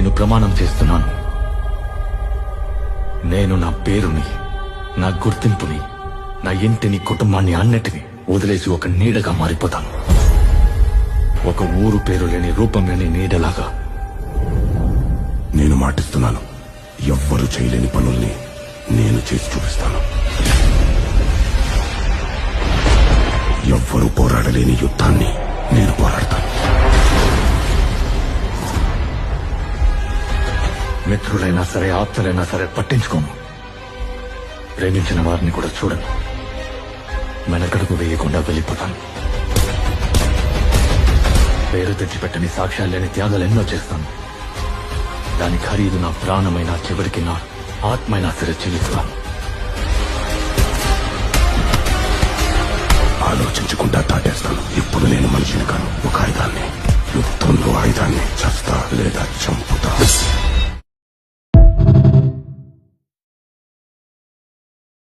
నేను ప్రమాణం చేస్తున్నాను. నేను నా పేరుని, నా గుర్తింపుని, నా ఇంటిని, కుటుంబాన్ని అన్నిటినీ వదిలేసి ఒక నీడగా మారిపోతాను. ఒక ఊరు పేరు లేని, రూపం లేని నీడలాగా. నేను మాటిస్తున్నాను, ఎవ్వరూ చేయలేని పనుల్ని నేను చేసి చూపిస్తాను. ఎవ్వరూ పోరాడలేని యుద్ధాన్ని నేను పోరాడతాను. మిత్రులైనా సరే, ఆప్తులైనా సరే పట్టించుకోను. ప్రేమించిన వారిని కూడా చూడను. వెనకడుగు వేయకుండా వెళ్ళిపోతాను. పేరు తెచ్చిపెట్టని, సాక్ష్యాలు లేని త్యాగాలు ఎన్నో చేస్తాను. దాని ఖరీదు నా ప్రాణమైన, చివరికి నా ఆత్మైనా సరే చెల్లిస్తాను. ఆలోచించకుండా దాటేస్తాను. ఇప్పుడు నేను మనిషిని కాను, ఒక ఆయుధాన్ని. యుద్ధంలో ఆయుధాన్ని చస్తా లేదా చంప